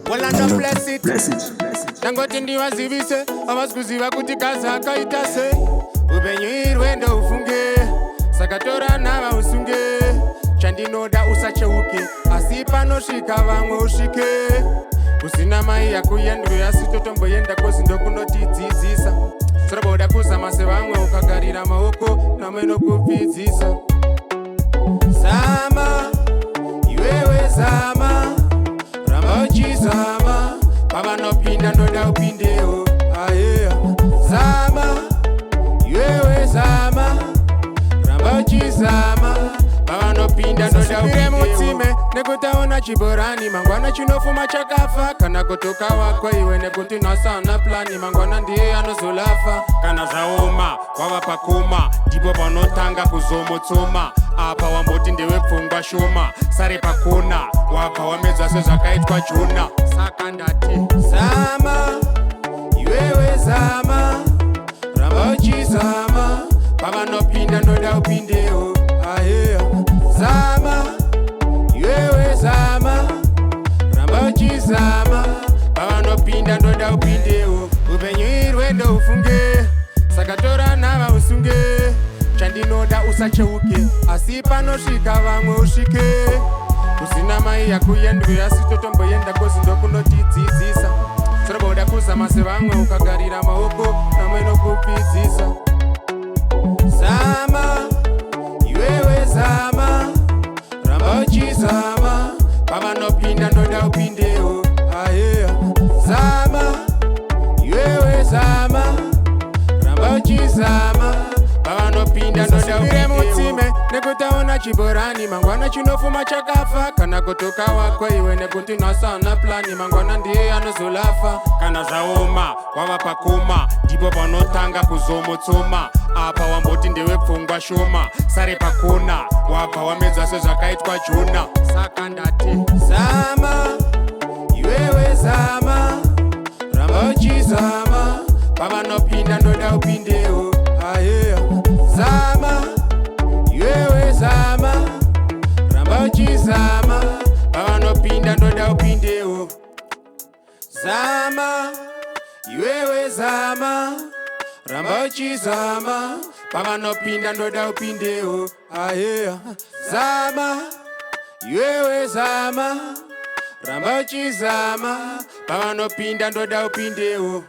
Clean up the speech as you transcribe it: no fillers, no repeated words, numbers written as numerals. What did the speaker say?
Well, I no bless it. Bless it. Nangoti ndiwazivise avasikuziva kuti kazi akaita sei. Upenyu irwendo ufunge saka tora nava usunge. Chandinoda usacheuke asi panosvika vamwe usvike. Kusina mai yakuyendwe asi totomboenda kozi ndokunotidzidzisa. Toroboda kuzama sevamwe ukagarira maoko namwe nokupfidzisa. Zama iwewe zama ramba uchizama pavanopinda ndoda upindewo. Ayeya zama iwewe zama ramba uchizama pavanopinda ndoda upindewo. Nekutaona chiborani mangwana chinofuma chakafa kana kutoka wako iwe nekuti nasana plani mangwana ndiye anozolafa. Kana zvaoma wava pakoma ndipo panotanga kuzomotsoma. Apa wamboti ndewe pfungwa shoma sare pakona wabva wamedza sezvakaitwa Jona. Saka ndati zama iwewe zama ramba uchizama pavanopinda ndoda upindewo. Ayeya zama iwewe zama ramba uchizama pavanopinda ndoda upindewo. Upenyu irwendo ufunge saka tora nava usunge. Chandinoda usacheuke asi panosvika vamwe usvike. Kusina mai yakuyendwe asi totomboenda kozi ndokunotidzidzisa. Toroboda kuzama sevamwe ukagarira maoko namwe nokupfidzisa. Zama iwewe zama ramba uchizama pavanopinda ndoda upindewo. Ayeya zama iwewe zama ramba uchizama pavanopinda ndoda upindewo. Nekutaona chiborani mangwana chinofuma chakafa kana kutoka wako iwe nekuti nasana plani mangwana ndiye anozolafa. Kana zvaoma wava pakoma ndipo panotanga kuzomotsoma. Apa wamboti ndewe pfungwa shoma sare pakona wabva wamedza sezvakaitwa Jona. Saka ndati zama iwewe zama ramba uchizama pavanopinda ndoda upindewo. Ayeya zama iwewe zama ramba uchizama pavanopinda ndoda upindewo. Zama iwewe zama ramba uchizama pavanopinda ndoda upindewo. Ayeya zama iwewe zama ramba uchizama pavanopinda ndoda upindewo.